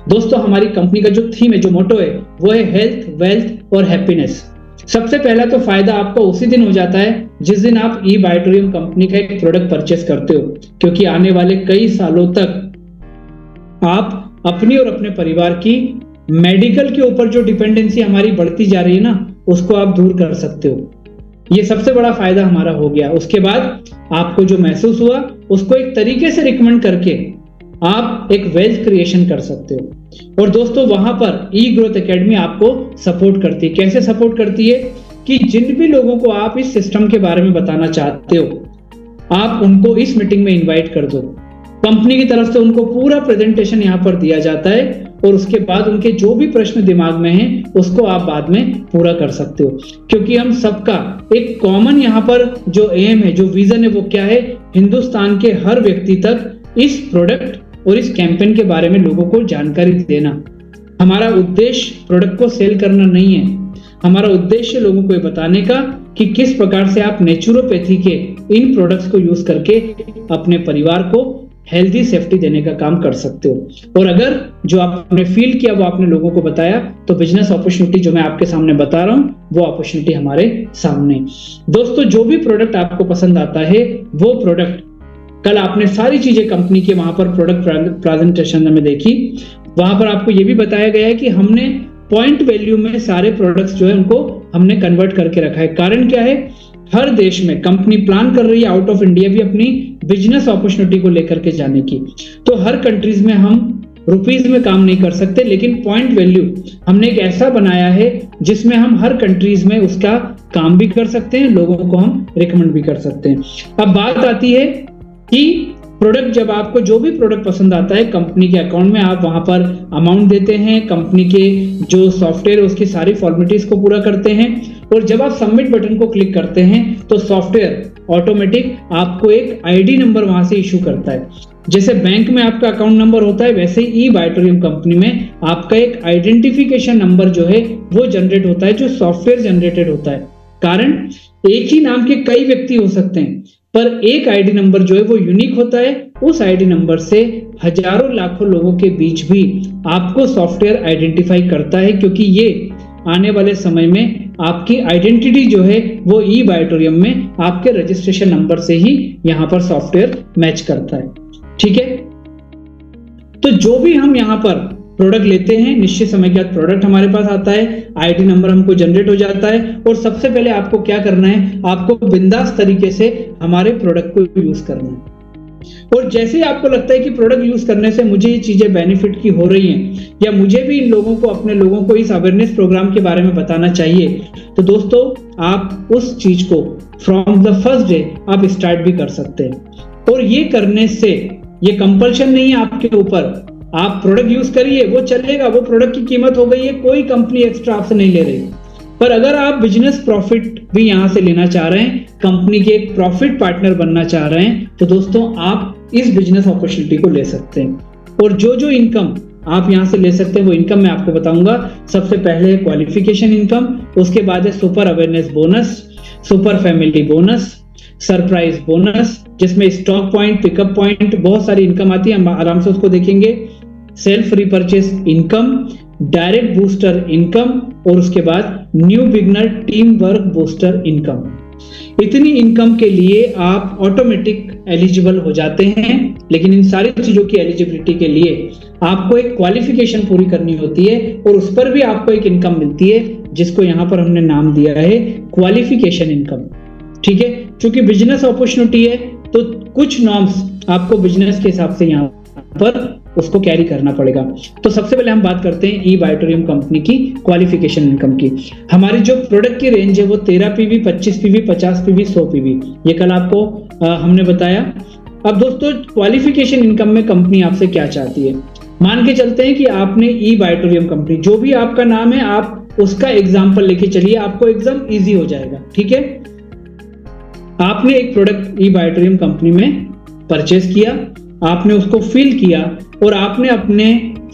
दोस्तों हमारी कंपनी का जो थीम है, जो मोटो है, वो है हेल्थ, वेल्थ और हैप्पीनेस। सबसे पहला तो फायदा आपको उसी दिन हो जाता है जिस दिन आप ई बायोटोरियम कंपनी का एक प्रोडक्ट परचेस करते हो, क्योंकि आने वाले कई सालों तक आप अपनी और अपने परिवार की मेडिकल के ऊपर जो डिपेंडेंसी हमारी बढ़ती जा रही है ना, उसको आप दूर कर सकते हो। ये सबसे बड़ा फायदा हमारा हो गया। उसके बाद आपको जो महसूस हुआ उसको एक तरीके से रिकमेंड करके आप एक वेल्थ क्रिएशन कर सकते हो। और दोस्तों वहां पर ई ग्रोथ एकेडमी आपको सपोर्ट करती है। कैसे सपोर्ट करती है कि जिन भी लोगों को आप इस सिस्टम के बारे में बताना चाहते हो, आप उनको इस मीटिंग में इनवाइट कर दो। कंपनी की तरफ से उनको पूरा प्रेजेंटेशन यहाँ पर दिया जाता है और उसके बाद उनके जो भी प्रश्न दिमाग में हैं उसको आप बाद में पूरा कर सकते हो। क्योंकि हम सबका एक कॉमन यहाँ पर जो एम है, जो विजन है, वो क्या है? हिंदुस्तान के हर व्यक्ति तक इस प्रोडक्ट और इस कैंपेन के बारे में लोगों को जानकारी देना। हमारा उद्देश्य प्रोडक्ट को सेल करना नहीं है, हमारा उद्देश्य लोगों को ये बताने का कि किस प्रकार से आप नेचुरोपैथी के इन प्रोडक्ट्स को यूज करके अपने परिवार को हेल्दी सेफ्टी देने का काम कर सकते हो। और अगर जो आपने फील किया वो आपने लोगों को बताया, तो बिजनेस अपॉर्चुनिटी जो मैं आपके सामने बता रहा हूं, वो अपॉर्चुनिटी हमारे सामने। दोस्तों जो भी प्रोडक्ट आपको पसंद आता है, वो प्रोडक्ट कल आपने सारी चीजें कंपनी के वहां पर प्रोडक्ट प्रेजेंटेशन में देखी। वहां पर आपको ये भी बताया गया है कि हमने पॉइंट वैल्यू में सारे प्रोडक्ट्स जो है उनको हमने कन्वर्ट करके रखा है। कारण क्या है? हर देश में कंपनी प्लान कर रही है आउट ऑफ इंडिया भी अपनी बिजनेस अपॉर्चुनिटी को लेकर के जाने की। तो हर कंट्रीज में हम रुपीज में काम नहीं कर सकते, लेकिन पॉइंट वैल्यू हमने एक ऐसा बनाया है जिसमें हम हर कंट्रीज में उसका काम भी कर सकते हैं, लोगों को हम रिकमेंड भी कर सकते हैं। अब बात आती है कि प्रोडक्ट, जब आपको जो भी प्रोडक्ट पसंद आता है, कंपनी के अकाउंट में आप वहां पर अमाउंट देते हैं, कंपनी के जो सॉफ्टवेयर है उसकी सारी फॉर्मेलिटीज को पूरा करते हैं, और जब आप सबमिट बटन को क्लिक करते हैं तो सॉफ्टवेयर ऑटोमेटिक आपको एक आईडी नंबर वहां से इशू करता है। जैसे बैंक में आपका अकाउंट नंबर होता है, वैसे ही ई बायोटोरियम कंपनी में आपका एक आइडेंटिफिकेशन नंबर जो है वो जनरेट होता है, जो सॉफ्टवेयर जनरेटेड होता है। कारण एक ही नाम के कई व्यक्ति हो सकते हैं, पर एक आईडी नंबर जो है वो यूनिक होता है। उस आईडी नंबर से हजारों लाखों लोगों के बीच भी आपको सॉफ्टवेयर आइडेंटिफाई करता है, क्योंकि ये आने वाले समय में आपकी आइडेंटिटी जो है वो ई बायोटोरियम में आपके रजिस्ट्रेशन नंबर से ही यहां पर सॉफ्टवेयर मैच करता है। ठीक है, तो जो भी हम यहां पर प्रोडक्ट लेते हैं, निश्चित समय के बाद प्रोडक्ट हमारे पास आता है, आईडी नंबर हमको जनरेट हो जाता है, और सबसे पहले आपको क्या करना है? आपको बिंदास तरीके से हमारे प्रोडक्ट को यूज करना है। और जैसे ही आपको लगता है कि प्रोडक्ट यूज करने से मुझे ये चीजें बेनिफिट की हो रही हैं, या मुझे भी इन लोगों को, अपने लोगों को इस अवेयरनेस प्रोग्राम के बारे में बताना चाहिए, तो दोस्तों आप उस चीज को फ्रॉम द फर्स्ट डे आप स्टार्ट भी कर सकते हैं। और ये करने से ये कंपल्शन नहीं है आपके ऊपर, आप प्रोडक्ट यूज करिए, वो चलेगा, वो प्रोडक्ट की कीमत हो गई है, कोई कंपनी एक्स्ट्रा आपसे नहीं ले रही। पर अगर आप बिजनेस प्रॉफिट भी यहां से लेना चाह रहे हैं, कंपनी के एक प्रॉफिट पार्टनर बनना चाह रहे हैं, तो दोस्तों आप इस बिजनेस अपॉर्चुनिटी को ले सकते हैं। और जो जो इनकम आप यहां से ले सकते हैं वो इनकम मैं आपको बताऊंगा। सबसे पहले है क्वालिफिकेशन इनकम, उसके बाद है super awareness bonus, super family bonus, surprise bonus, जिसमें स्टॉक पॉइंट, पिकअप पॉइंट, बहुत सारी इनकम आती है, हम आराम से उसको देखेंगे। Self repurchase income, direct booster income, और उसके बाद new beginner team work booster income. इतनी इनकम के लिए आप ऑटोमेटिक एलिजिबल हो जाते हैं, लेकिन इन सारी चीजों की एलिजिबिलिटी के लिए आपको एक क्वालिफिकेशन पूरी करनी होती है, और उस पर भी आपको एक इनकम मिलती है, जिसको यहां पर हमने नाम दिया है क्वालिफिकेशन इनकम। ठीक है, क्योंकि बिजनेस अपॉर्चुनिटी है तो कुछ नॉर्म्स आपको बिजनेस के हिसाब से यहां पर उसको कैरी करना पड़ेगा। तो सबसे पहले हम बात करते हैं ई बायोटोरियम कंपनी की क्वालिफिकेशन इनकम की। हमारी जो प्रोडक्ट की रेंज है वो 13 पीवी, 25 पीवी, 50 पीवी, 100 पीवी, ये कल आपको हमने बताया। अब दोस्तों क्वालिफिकेशन इनकम में कंपनी आपसे क्या चाहती है? मान के चलते हैं कि आपने ई बायोटोरियम कंपनी, जो भी आपका नाम है आप उसका एग्जाम्पल लेके चलिए, आपको एकदम ईजी हो जाएगा। ठीक है, आपने एक प्रोडक्ट ई बायोटोरियम कंपनी में परचेस किया, आपने उसको फील किया, और आपने अपने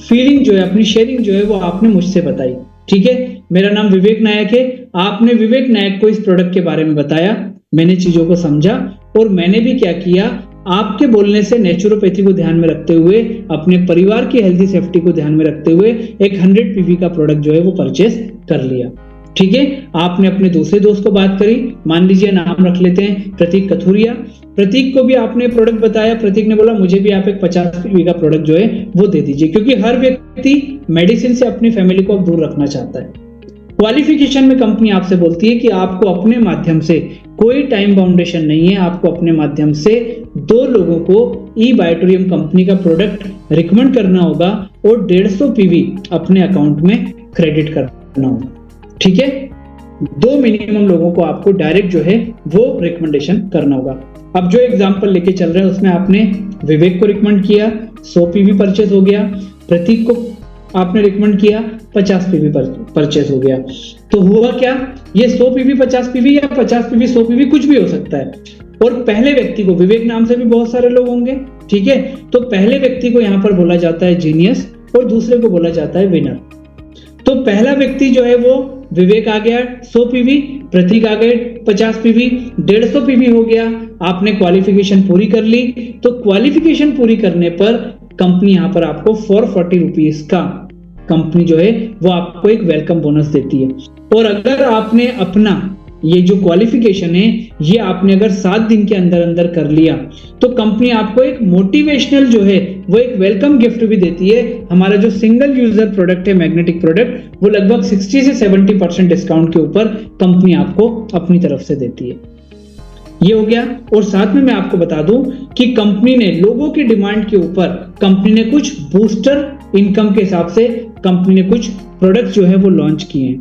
फीलिंग जो है, अपनी शेयरिंग जो है वो आपने मुझसे बताई। ठीक है, मेरा नाम विवेक नायक है, आपने विवेक नायक को इस प्रोडक्ट के बारे में बताया, मैंने चीजों को समझा, और मैंने भी क्या किया, आपके बोलने से नेचुरोपैथी को ध्यान में रखते हुए, अपने परिवार की हेल्थी सेफ्टी को ध्यान में रखते हुए एक 100 पीवी का प्रोडक्ट जो है वो परचेस कर लिया। ठीक है, आपने अपने दूसरे दोस्त को बात करी, मान लीजिए नाम रख लेते हैं प्रतीक कथुरिया। प्रतीक को भी आपने प्रोडक्ट बताया, प्रतीक ने बोला मुझे भी आप एक 50 पीवी का प्रोडक्ट जो है वो दे दीजिए, क्योंकि हर व्यक्ति मेडिसिन से अपनी फैमिली को दूर रखना चाहता है। क्वालिफिकेशन में कंपनी आपसे बोलती है कि आपको अपने माध्यम से, कोई टाइम बाउंडेशन नहीं है, आपको अपने माध्यम से 2 लोगों को ई बायोटोरियम कंपनी का प्रोडक्ट रिकमेंड करना होगा और 150 पीवी अपने अकाउंट में क्रेडिट करना होगा। ठीक है, 2 मिनिमम लोगों को आपको डायरेक्ट जो है वो रिकमेंडेशन करना होगा। अब जो एग्जांपल लेके चल रहे हैं उसमें आपने विवेक को रिकमेंड किया, 100 पीवी परचेज हो गया। प्रतीक को आपने रिकमेंड किया, 50 पीवी परचेज हो गया। तो हुआ क्या, ये 100 पीवी 50 पीवी या 50 पीवी 100 पीवी कुछ भी हो सकता है। और पहले व्यक्ति को, विवेक नाम से भी बहुत सारे लोग होंगे, ठीक है, तो पहले व्यक्ति को यहाँ पर बोला जाता है जीनियस और दूसरे को बोला जाता है विनर। तो पहला व्यक्ति जो है वो विवेक आ गया 100 पीवी, प्रतीक आ गए 50 पीवी, 150 पीवी हो गया। आपने क्वालिफिकेशन पूरी कर ली। तो क्वालिफिकेशन पूरी करने पर कंपनी यहाँ पर आपको 440 रुपीज का कंपनी जो है वो आपको एक वेलकम बोनस देती है। और अगर आपने अपना ये जो क्वालिफिकेशन है ये आपने अगर 7 दिन के अंदर अंदर कर लिया तो कंपनी आपको एक मोटिवेशनल जो है वो एक वेलकम गिफ्ट भी देती है। हमारा जो सिंगल यूजर प्रोडक्ट है मैग्नेटिक प्रोडक्ट, वो लगभग 60 से 70% डिस्काउंट के ऊपर कंपनी आपको अपनी तरफ से देती है। ये हो गया। और साथ में मैं आपको बता दूं कि कंपनी ने लोगों की डिमांड के ऊपर कंपनी ने कुछ बूस्टर इनकम के हिसाब से कंपनी ने कुछ प्रोडक्ट जो है वो लॉन्च किए हैं।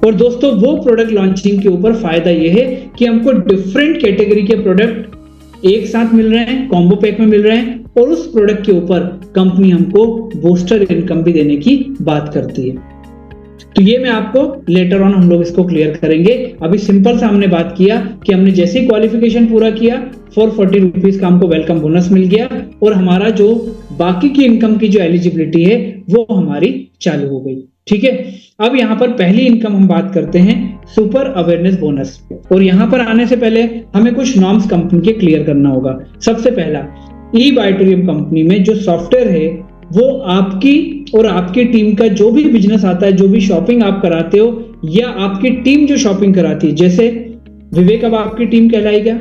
और दोस्तों वो प्रोडक्ट लॉन्चिंग के ऊपर फायदा ये है कि हमको डिफरेंट कैटेगरी के प्रोडक्ट एक साथ मिल रहे हैं, कॉम्बो पैक में मिल रहे हैं, और उस प्रोडक्ट के ऊपर कंपनी हमको बूस्टर इनकम भी देने की बात करती है। तो ये मैं आपको लेटर ऑन हम लोग इसको क्लियर करेंगे। अभी सिंपल सा हमने बात किया कि हमने जैसे ही क्वालिफिकेशन पूरा किया 440 रुपीज का हमको वेलकम बोनस मिल गया और हमारा जो बाकी की इनकम की जो एलिजिबिलिटी है वो हमारी चालू हो गई। ठीक है, अब यहाँ पर पहली इनकम हम बात करते हैं सुपर अवेयरनेस बोनस। और यहाँ पर आने से पहले हमें कुछ नॉर्म्स कंपनी के क्लियर करना होगा। सबसे पहला, ई बायोटोरियम कंपनी में जो सॉफ्टवेयर है वो आपकी और आपकी टीम का जो भी बिजनेस आता है, जो भी शॉपिंग आप कराते हो या आपकी टीम जो शॉपिंग कराती है, जैसे विवेक अब आपकी टीम कहलाएगा,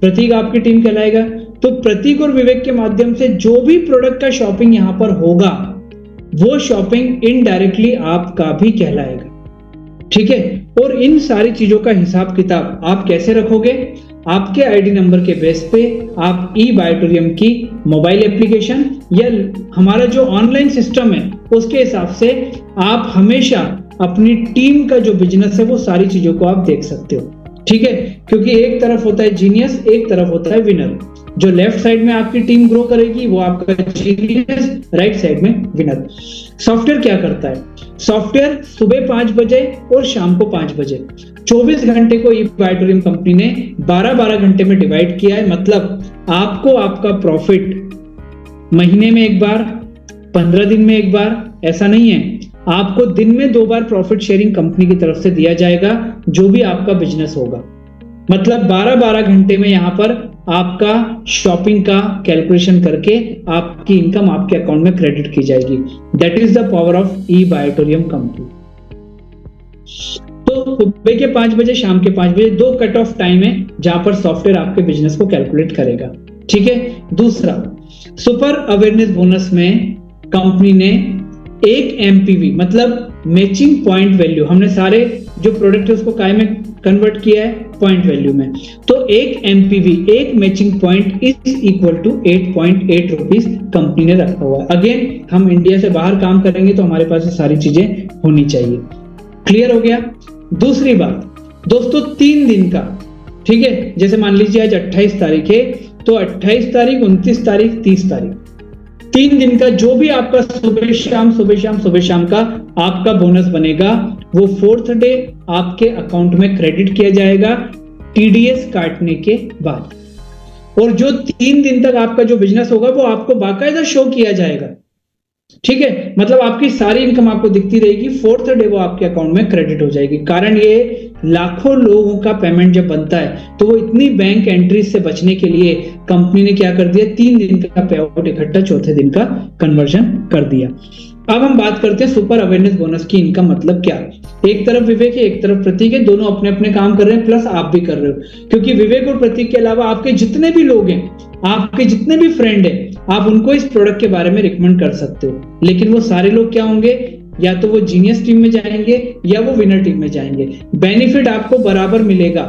प्रतीक आपकी टीम कहलाएगा, तो प्रतीक और विवेक के माध्यम से जो भी प्रोडक्ट का शॉपिंग यहाँ पर होगा वो शॉपिंग इनडायरेक्टली आपका भी कहलाएगा। ठीक है, और इन सारी चीजों का हिसाब किताब आप कैसे रखोगे? आपके आईडी नंबर के बेस पे आप ई बायोटोरियम की मोबाइल एप्लीकेशन या हमारा जो ऑनलाइन सिस्टम है उसके हिसाब से आप हमेशा अपनी टीम का जो बिजनेस है वो सारी चीजों को आप देख सकते हो। ठीक है, क्योंकि एक तरफ होता है जीनियस, एक तरफ होता है विनर। जो लेफ्ट साइड में आपकी टीम ग्रो करेगी वो आपका जीनियस, राइट साइड में विनर। सॉफ्टवेयर क्या करता है? सॉफ्टवेयर सुबह 5 बजे और शाम को 5 बजे 24 घंटे को ई बायोटोरियम कंपनी ने 12-12 घंटे में डिवाइड किया है। मतलब आपको आपका प्रॉफिट महीने में एक बार, 15 दिन में एक बार, ऐसा नहीं है, आपको दिन में 2 बार प्रॉफिट शेयरिंग कंपनी की तरफ से दिया जाएगा जो भी आपका बिजनेस होगा। मतलब 12-12 घंटे में यहाँ पर आपका शॉपिंग का कैलकुलेशन करके आपकी इनकम आपके अकाउंट में क्रेडिट की जाएगी। That is the power of E बायोटोरियम कंपनी। तो सुबह के 5 बजे, शाम के 5 बजे 2 कट ऑफ टाइम है जहां पर सॉफ्टवेयर आपके बिजनेस को कैलकुलेट करेगा। ठीक है, दूसरा, सुपर अवेयरनेस बोनस में कंपनी ने 1 MPV मतलब मैचिंग पॉइंट वैल्यू, हमने सारे जो प्रोडक्ट है उसको काय में कन्वर्ट किया है? पॉइंट वैल्यू में। तो 1 MPV, एक matching point is equal to 8.8 rupees company ने रखा हुआ है। अगेन हम इंडिया से बाहर काम करेंगे तो हमारे पास ये सारी चीजें होनी चाहिए। क्लियर हो गया? दूसरी बात दोस्तों, 3 दिन का, ठीक है, जैसे मान लीजिए आज 28 तारीख है तो 28 तारीख, 29 तारीख, 30 तारीख, 3 दिन का जो भी आपका सुबह शाम का आपका बोनस बनेगा वो 4th डे आपके अकाउंट में क्रेडिट किया जाएगा TDS काटने के बाद। और जो 3 दिन तक आपका जो बिजनेस होगा वो आपको बाकायदा शो किया जाएगा। ठीक है, मतलब आपकी सारी इनकम आपको दिखती रहेगी, 4th डे वो आपके अकाउंट में क्रेडिट हो जाएगी। कारण ये लाखों लोगों का पेमेंट जब बनता है तो वो इतनी बैंक एंट्रीज से बचने के लिए कंपनी ने क्या कर दिया, 3 दिन का पे आउट इकट्ठा चौथे दिन का कन्वर्जन कर दिया। अब हम बात करते हैं सुपर अवेयरनेस बोनस की इनका मतलब क्या है। एक तरफ विवेक है, एक तरफ प्रतीक है, दोनों अपने अपने काम कर रहे हैं, प्लस आप भी कर रहे हो, क्योंकि विवेक और प्रतीक के अलावा आपके जितने भी लोग हैं, आपके जितने भी फ्रेंड हैं, आप उनको इस प्रोडक्ट के बारे में रिकमेंड कर सकते हो। लेकिन वो सारे लोग क्या होंगे, या तो वो जीनियस टीम में जाएंगे या वो विनर टीम में जाएंगे। बेनिफिट आपको बराबर मिलेगा,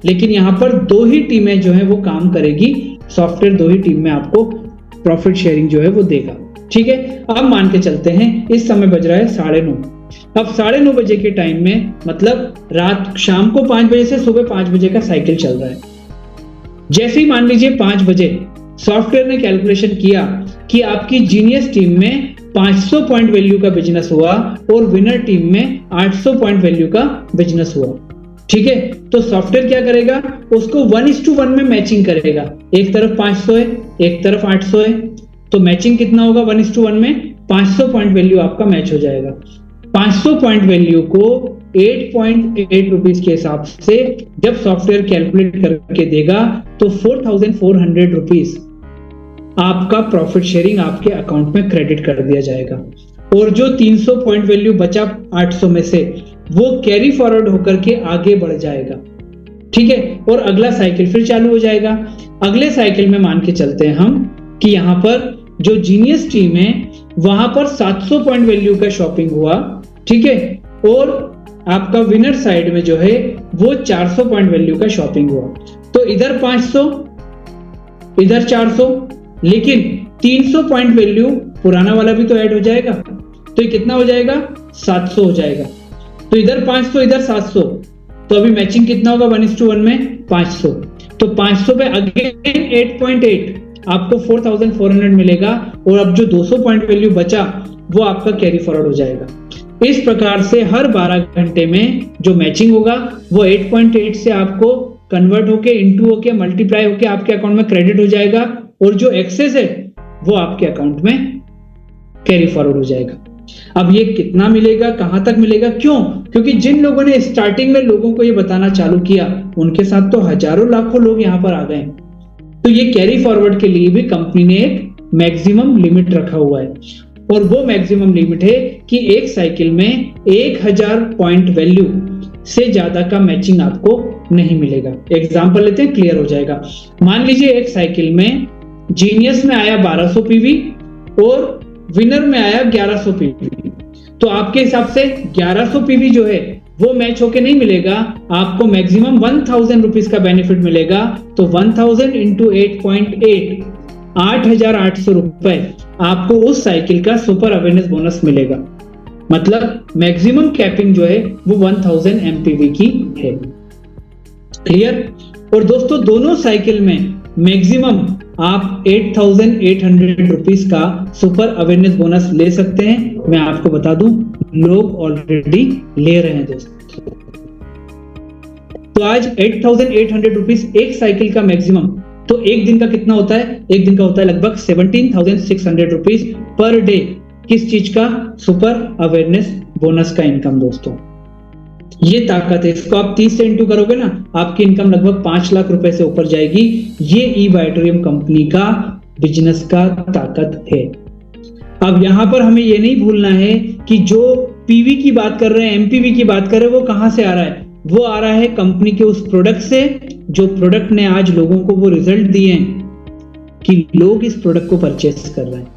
लेकिन यहाँ पर 2 ही टीमें जो है वो काम करेगी, सॉफ्टवेयर 2 ही टीम में आपको प्रॉफिट शेयरिंग जो है वो देगा। ठीक है, अब मान के चलते हैं इस समय बज रहा है 9:30। अब 9:30 बजे के टाइम में, मतलब रात शाम को 5 बजे से सुबह 5 बजे का साइकिल चल रहा है। जैसे ही मान लीजिए 5 बजे सॉफ्टवेयर ने कैलकुलेशन किया कि आपकी जीनियस टीम में 500 पॉइंट वैल्यू का बिजनेस हुआ और विनर टीम में 800 पॉइंट वैल्यू का बिजनेस हुआ। ठीक है, तो सॉफ्टवेयर क्या करेगा, उसको 1:1 में मैचिंग करेगा। एक तरफ 500 है, एक तरफ 800 है, तो मैचिंग कितना होगा 1:1 में, 500 पॉइंट वैल्यू आपका मैच हो जाएगा। 500 पॉइंट वैल्यू को 8.8 रुपीज के हिसाब से जब सॉफ्टवेयर कैलकुलेट करके देगा तो 4,400 रुपीज आपका प्रॉफिट शेयरिंग आपके अकाउंट में क्रेडिट कर दिया जाएगा। और जो 300 पॉइंट वैल्यू बचा 800 में से, वो कैरी फॉरवर्ड होकर के आगे बढ़ जाएगा। ठीक है, और अगला साइकिल फिर चालू हो जाएगा। अगले साइकिल में मान के चलते हैं हम कि यहां पर जो जीनियस टीम है वहां पर 700 पॉइंट वैल्यू का शॉपिंग हुआ। ठीक है, और आपका विनर साइड में जो है वो 400 पॉइंट वैल्यू का शॉपिंग हुआ। तो इधर 500, इधर 400, लेकिन 300 पॉइंट वैल्यू पुराना वाला भी तो ऐड हो जाएगा, तो ये कितना हो जाएगा, 700 हो जाएगा। तो इधर 500, इधर 700, तो अभी मैचिंग कितना होगा 1:1 में 500। तो 500 पे अगेन 8.8 आपको 4,400 मिलेगा, और अब जो 200 पॉइंट वैल्यू बचा वो आपका कैरी फॉरवर्ड हो जाएगा। इस प्रकार से हर 12 घंटे में जो मैचिंग होगा वो 8.8 से आपको कन्वर्ट होके, इंटू होके, मल्टीप्लाई होके आपके अकाउंट में क्रेडिट हो जाएगा, और जो एक्सेस है वो आपके अकाउंट में कैरी फॉरवर्ड हो जाएगा। अब ये कितना मिलेगा, कहां तक मिलेगा, क्यों? क्योंकि जिन लोगों ने स्टार्टिंग में लोगों को ये बताना चालू किया उनके साथ तो हजारों लाखों लोग यहां पर आ गए। तो ये कैरी फॉरवर्ड के लिए भी कंपनी ने एक मैक्सिमम लिमिट रखा हुआ है, और वो मैक्सिमम लिमिट है कि एक साइकिल में 1000 पॉइंट वैल्यू से ज्यादा का मैचिंग आपको नहीं मिलेगा। एग्जांपल लेते हैं, क्लियर हो जाएगा। मान लीजिए एक साइकिल में जीनियस में आया 1200 पीवी और विनर में आया 1100 पीवी, तो आपके हिसाब से 1100 पीवी जो है वो मैच होके नहीं मिलेगा, आपको मैक्सिमम 1000 रुपीज का बेनिफिट मिलेगा। तो 1000 इंटू 8.8, 8,800 रुपए आपको उस साइकिल का सुपर अवेयरनेस बोनस मिलेगा। मतलब मैक्सिमम कैपिंग जो है वो 1000 एमपीवी की है। क्लियर? और दोस्तों दोनों साइकिल में मैक्सिमम आप 8,800 रुपीज का सुपर अवेयरनेस बोनस ले सकते हैं। मैं आपको बता दूं, लोग ऑलरेडी ले रहे हैं दोस्तों। तो आज 8,800 रुपीज एक साइकिल का मैक्सिमम, तो एक दिन का कितना होता है, एक दिन का होता है लगभग 17,600 रुपीज पर डे। किस चीज का? सुपर अवेयरनेस बोनस का इनकम दोस्तों। ये ताकत है, इसको आप 30 से इंटू करोगे ना, आपकी इनकम लगभग 5 लाख रुपए से ऊपर जाएगी। ये ई-बाइटोरियम कंपनी का बिजनेस का ताकत है। अब यहां पर हमें ये नहीं भूलना है कि जो पीवी की बात कर रहे हैं, एमपीवी की बात कर रहे हैं, वो कहां से आ रहा है? वो आ रहा है कंपनी के उस प्रोडक्ट से, जो प्रोडक्ट ने आज लोगों को वो रिजल्ट दिए हैं कि लोग इस प्रोडक्ट को परचेस कर रहे हैं।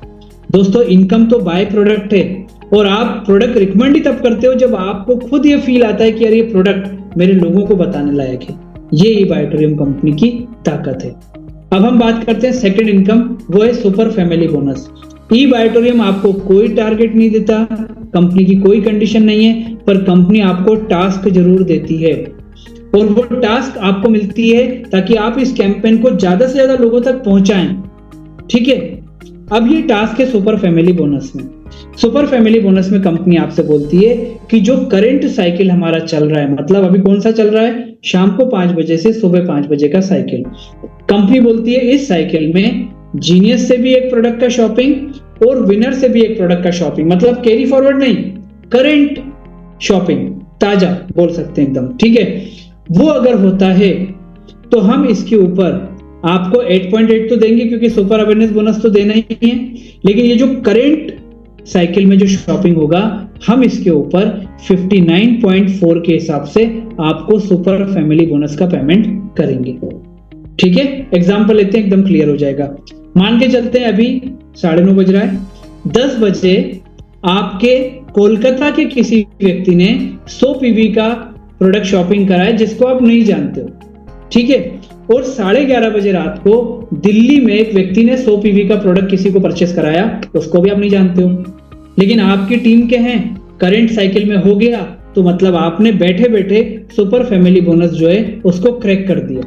दोस्तों इनकम तो बाय प्रोडक्ट है, और आप प्रोडक्ट रिकमेंड ही तब करते हो जब आपको खुद ये फील आता है कि यार ये प्रोडक्ट मेरे लोगों को बताने लायक है। ये ई-बाइटोरियम कंपनी की ताकत है। अब हम बात करते हैं सेकंड इनकम, वो है सुपर फैमिली बोनस। ई-बाइटोरियम आपको कोई टारगेट नहीं देता, कंपनी की कोई कंडीशन नहीं है, पर कंपनी आपको टास्क जरूर देती है, और वो टास्क आपको मिलती है ताकि आप इस कैंपेन को ज्यादा से ज्यादा लोगों तक पहुंचाएं। ठीक है, अब ये टास्क है सुपर फैमिली बोनस में। सुपर फैमिली बोनस में कंपनी आपसे बोलती है कि जो करंट साइकिल हमारा चल रहा है, मतलब अभी कौन सा चल रहा है, शाम को 5 बजे से सुबह 5 बजे का साइकिल, कंपनी बोलती है इस साइकिल में जीनियस से भी एक प्रोडक्ट का शॉपिंग और विनर से भी एक प्रोडक्ट का शॉपिंग, मतलब कैरी फॉरवर्ड नहीं, करंट शॉपिंग, ताजा बोल सकते हैं एकदम, ठीक है, वो अगर होता है तो हम इसके ऊपर आपको 8.8 तो देंगे क्योंकि सुपर अवेयरनेस बोनस तो देना ही है, लेकिन ये जो करेंट साइकिल में जो शॉपिंग होगा हम इसके ऊपर 59.4 के हिसाब से आपको सुपर फैमिली बोनस का पेमेंट करेंगे। ठीक है, एग्जांपल लेते हैं, एकदम क्लियर हो जाएगा। मान के चलते हैं अभी 9:30 बज रहा है, 10 बजे आपके कोलकाता के किसी व्यक्ति ने 100 पीवी का प्रोडक्ट शॉपिंग करा है जिसको आप नहीं जानते हो, ठीक है, और 11:30 बजे रात को दिल्ली में एक व्यक्ति ने 100 पीवी का प्रोडक्ट किसी को परचेस कराया, उसको भी आप नहीं जानते हो, लेकिन आपकी टीम के हैं, करंट साइकिल में हो गया, तो मतलब आपने बैठे बैठे सुपर फैमिली बोनस जो है उसको क्रैक कर दिया,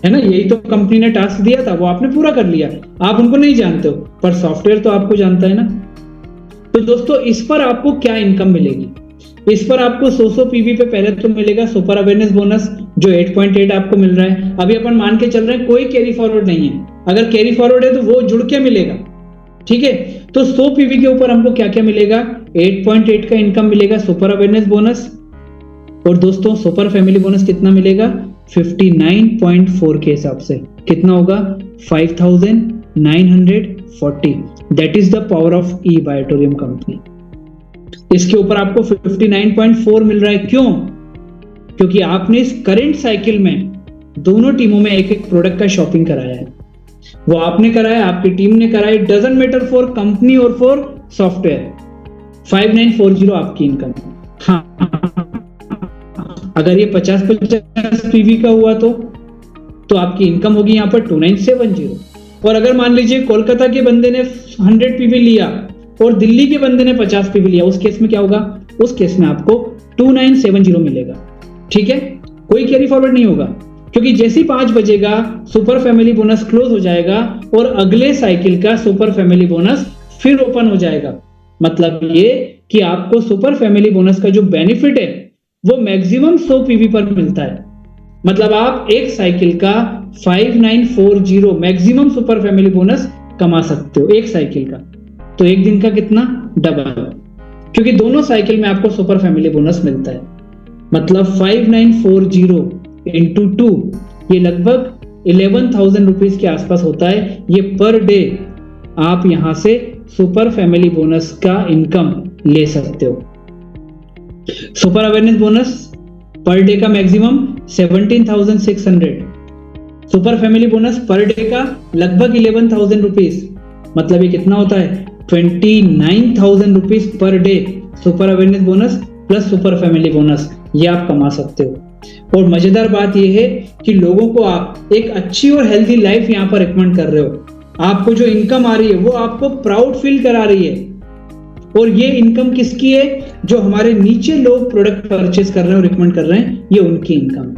है ना। यही तो कंपनी ने टास्क दिया था, वो आपने पूरा कर लिया। आप उनको नहीं जानते हो पर सॉफ्टवेयर तो आपको जानता है ना। तो दोस्तों इस पर आपको क्या इनकम मिलेगी, इस पर आपको 100 पीवी पे पहले तो मिलेगा सुपर अवेयरनेस बोनस जो 8.8 आपको मिल रहा है। अभी अपन मान के चल रहे हैं कोई कैरी फॉरवर्ड नहीं है, अगर कैरी फॉरवर्ड है तो वो जुड़ के मिलेगा, ठीक है। तो 100 पीवी के ऊपर हमको क्या क्या मिलेगा, 8.8 का इनकम मिलेगा सुपर अवेयरनेस बोनस, और दोस्तों सुपर फैमिली बोनस कितना मिलेगा 59.4 के हिसाब से कितना होगा 5940। That is the power of E बायोटोरियम कंपनी। इसके ऊपर आपको 59.4 मिल रहा है, क्यों? क्योंकि आपने इस करंट साइकिल में दोनों टीमों में एक एक प्रोडक्ट का शॉपिंग कराया है, वो आपने कराया, आपकी टीम ने कराया, डजंट मैटर फॉर कंपनी और फॉर सॉफ्टवेयर। 5940 आपकी इनकम। हाँ, अगर ये 50 पीवी का हुआ तो आपकी इनकम होगी यहाँ पर 2970। और अगर मान लीजिए कोलकाता के बंदे ने 100 पीवी लिया और दिल्ली के बंदे ने 50 पीवी लिया, उस केस में क्या होगा, उस केस में आपको 2970 मिलेगा, ठीक है। कोई कैरी फॉरवर्ड नहीं होगा क्योंकि जैसे ही 5 बजेगा सुपर फैमिली बोनस क्लोज हो जाएगा और अगले साइकिल का सुपर फैमिली बोनस फिर ओपन हो जाएगा। मतलब ये कि आपको सुपर फैमिली बोनस का जो बेनिफिट है वो मैक्सिमम 100 पीवी पर मिलता है। मतलब आप एक साइकिल का 5940 मैक्सिमम सुपर फैमिली बोनस कमा सकते हो एक साइकिल का। तो एक दिन का कितना, डबल, क्योंकि दोनों साइकिल में आपको सुपर फैमिली बोनस मिलता है। मतलब 5940 इंटू 2 ये लगभग 11,000 रुपीज के आसपास होता है। ये पर डे आप यहां से सुपर फैमिली बोनस का इनकम ले सकते हो। Super awareness bonus per day का maximum 17,600, super family bonus per day का लगभग 11,000 रुपीज, मतलब ये कितना होता है 29,000 rupees per day super awareness bonus plus super family bonus, ये आप कमा सकते हो। और मजेदार बात यह है कि लोगों को आप एक अच्छी और हेल्दी लाइफ यहाँ पर रिकमेंड कर रहे हो। आपको जो इनकम आ रही है वो आपको प्राउड फील करा रही है, और ये इनकम किसकी है, जो हमारे नीचे लोग प्रोडक्ट परचेस कर रहे हैं और रिकमेंड कर रहे हैं, ये उनकी इनकम।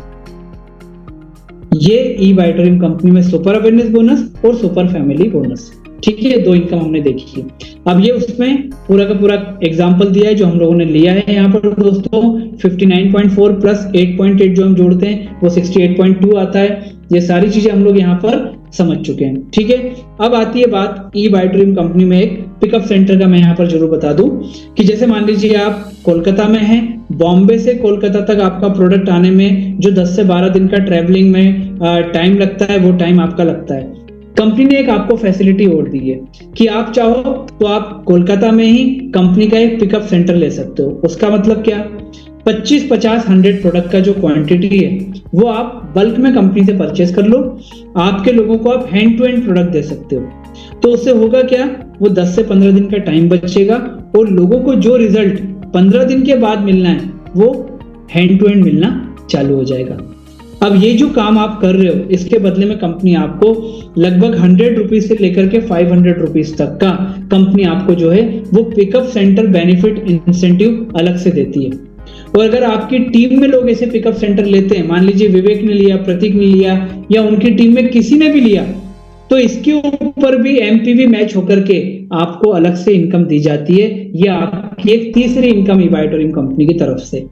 ये ई बायोटोरियम कंपनी में सुपर अवेयरनेस बोनस और सुपर फैमिली बोनस, ठीक है, दो इनकम हमने देखी है। अब ये उसमें पूरा का पूरा एग्जांपल दिया है जो हम लोगों ने लिया है यहाँ पर दोस्तों। 59.4 प्लस 8.8 जो हम जोड़ते हैं वो 68.2 आता है। ये सारी चीजें हम लोग यहाँ पर समझ चुके हैं, ठीक है। अब आती है बात ई बायोटोरियम कंपनी में एक पिकअप सेंटर का। मैं यहाँ पर जरूर बता दूं कि जैसे मान लीजिए आप कोलकाता में हैं, बॉम्बे से कोलकाता तक आपका प्रोडक्ट आने में जो 10 से 12 दिन का ट्रैवलिंग में टाइम लगता है, वो टाइम आपका लगता है। कंपनी ने एक आपको फैसिलिटी और दी है कि आप चाहो तो आप कोलकाता में ही कंपनी का एक पिकअप सेंटर ले सकते हो। उसका मतलब क्या, 25, 50, 100 प्रोडक्ट का जो क्वांटिटी है वो आप बल्क में कंपनी से परचेस कर लो। आपके लोगों को आप हैंड टू हैंड प्रोडक्ट दे सकते हो। तो उससे होगा क्या, वो 10 से 15 दिन का टाइम बचेगा और लोगों को जो रिजल्ट 15 दिन के बाद मिलना है वो हैंड टू हैंड मिलना चालू हो जाएगा। अब ये जो काम आप कर रहे हो इसके बदले में कंपनी आपको लगभग 100 रुपीज से लेकर के 500 रुपीज तक का कंपनी आपको जो है वो पिकअप सेंटर बेनिफिट इंसेंटिव अलग से देती है। और अगर आपकी टीम में लोग ऐसे पिकअप सेंटर लेते हैं, मान लीजिए विवेक ने लिया, प्रतीक ने लिया, या उनकी टीम में किसी ने भी लिया, तो इसके ऊपर भी एमपीवी मैच होकर के आपको अलग से इनकम दी जाती है। ये आपकी एक तीसरी इनकम ई बायोटोरियम कंपनी की तरफ से।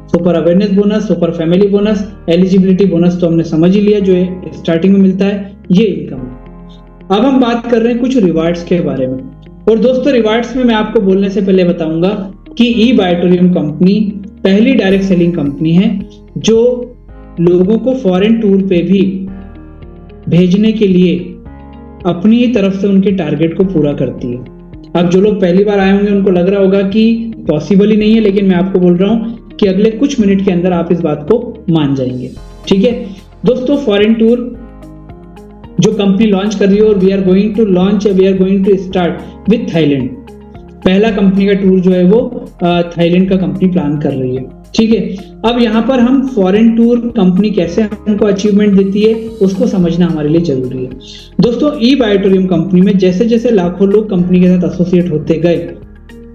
Super awareness bonus, super family bonus, eligibility bonus तो हमने समझ ही लिया जो है स्टार्टिंग में मिलता है, ये इनकम। अब हम बात कर रहे हैं कुछ रिवार्ड्स के बारे में। और दोस्तों रिवार्ड्स में मैं आपको बोलने से पहले बताऊंगा कि ई बायोटोरियम कंपनी पहली डायरेक्ट सेलिंग कंपनी है जो लोगों को फॉरेन टूर पे भी भेजने के लिए अपनी ही तरफ से उनके टारगेट को पूरा करती है। अब जो लोग पहली बार आए होंगे उनको लग रहा होगा कि पॉसिबल ही नहीं है, लेकिन मैं आपको बोल रहा हूं कि अगले कुछ मिनट के अंदर आप इस बात को मान जाएंगे। ठीक है दोस्तों, फॉरेन टूर जो कंपनी लॉन्च कर रही है और we are going to start with Thailand. पहला कंपनी का टूर जो है वो थाईलैंड का कंपनी प्लान कर रही है। ठीक है, अब यहाँ पर हम फॉरेन टूर कंपनी कैसे हमको अचीवमेंट देती है उसको समझना हमारे लिए जरूरी है। दोस्तों, ई बायोटोरियम कंपनी में जैसे जैसे लाखों लोग कंपनी के साथ एसोसिएट होते गए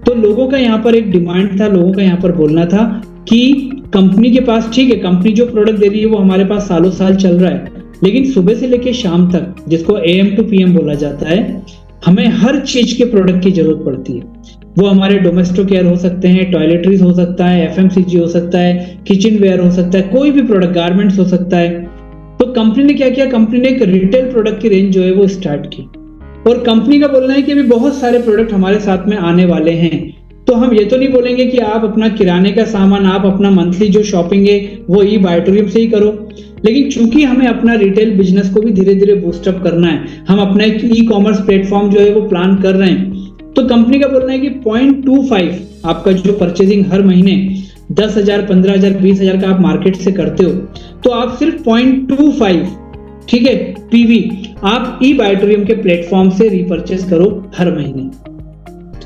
तो लोगों का यहाँ पर एक डिमांड था, लोगों का यहाँ पर बोलना था कि कंपनी के पास, ठीक है, कंपनी जो प्रोडक्ट दे रही है वो हमारे पास सालों साल चल रहा है, लेकिन सुबह से लेकर शाम तक, जिसको AM to PM बोला जाता है, हमें हर चीज के प्रोडक्ट की जरूरत पड़ती है। वो हमारे डोमेस्टिक केयर हो सकते हैं, टॉयलेटरीज हो सकता है, FMCG हो सकता है, किचन वेयर हो सकता है, कोई भी प्रोडक्ट, गारमेंट्स हो सकता है। तो कंपनी ने क्या किया, कंपनी ने एक रिटेल प्रोडक्ट की रेंज जो है वो स्टार्ट की और कंपनी का बोलना है कि अभी बहुत सारे प्रोडक्ट हमारे साथ में आने वाले हैं। तो हम ये तो नहीं बोलेंगे कि आप अपना किराने का सामान, आप अपना मंथली जो शॉपिंग है वो ई बायोटोरियम से ही करो, लेकिन चूंकि हमें अपना रिटेल बिजनेस को भी धीरे धीरे बूस्टअप करना है, हम अपना एक ई-कॉमर्स प्लेटफॉर्म जो है वो प्लान कर रहे हैं, तो कंपनी का बोलना है कि 0.25 आपका जो परचेजिंग हर महीने 10,000, 15,000, 20,000 का आप मार्केट से करते हो, तो आप सिर्फ 0.25, ठीक है, PV आप ई बायोटोरियम के प्लेटफॉर्म से रिपर्चेस करो हर महीने।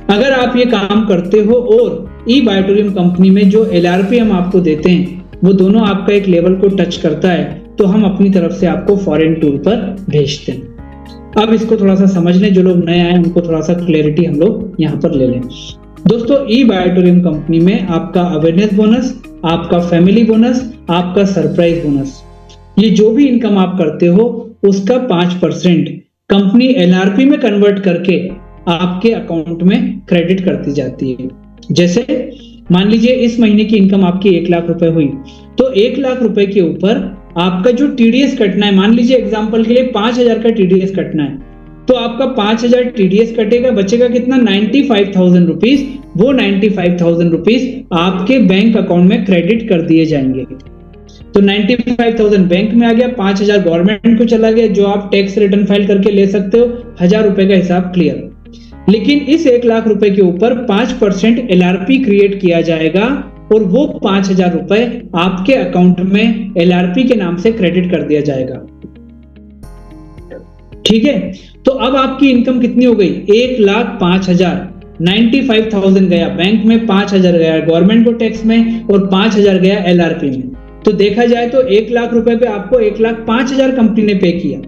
अगर आप ये काम करते हो और ई बायोटोरियम कंपनी में जो LRP हम आपको देते हैं वो दोनों आपका एक लेवल को टच करता है, तो हम अपनी तरफ से आपको फॉरेन टूर पर भेजते हैं। अब इसको थोड़ा सा समझ लें, जो लोग नए आए उनको थोड़ा सा क्लैरिटी हम लोग यहाँ पर ले लें। दोस्तों, ई बायोटोरियम कंपनी में आपका अवेयरनेस बोनस, आपका फैमिली बोनस, आपका सरप्राइज बोनस, ये जो भी इनकम आप करते हो उसका 5% कंपनी LRP में कन्वर्ट करके आपके अकाउंट में क्रेडिट करती जाती है। जैसे मान लीजिए इस महीने की इनकम आपकी 1 लाख रुपए हुई, तो 1 लाख रुपए के ऊपर आपका जो TDS कटना है, मान लीजिए एग्जांपल के लिए 5,000 का TDS कटना है, तो आपका 5,000 TDS कटेगा, बचेगा कितना, 95,000 रुपीज। वो 95,000 रुपीज आपके बैंक अकाउंट में क्रेडिट कर दिए जाएंगे। तो 95,000 बैंक में आ गया, 5,000 गवर्नमेंट को चला गया, जो आप टैक्स रिटर्न फाइल करके ले सकते हो, 1,000 रुपए का हिसाब क्लियर। लेकिन इस 1 लाख रुपए के ऊपर 5% LRP क्रिएट किया जाएगा और वो 5,000 रुपए आपके अकाउंट में LRP के नाम से क्रेडिट कर दिया जाएगा। ठीक है, तो अब आपकी इनकम कितनी हो गई, 1,05,000, 95,000 गया बैंक में, 5,000 गया गवर्नमेंट को टैक्स में और 5,000 गया LRP में। तो देखा जाए तो 1 लाख रुपए पे आपको 1,05,000 कंपनी ने पे किया।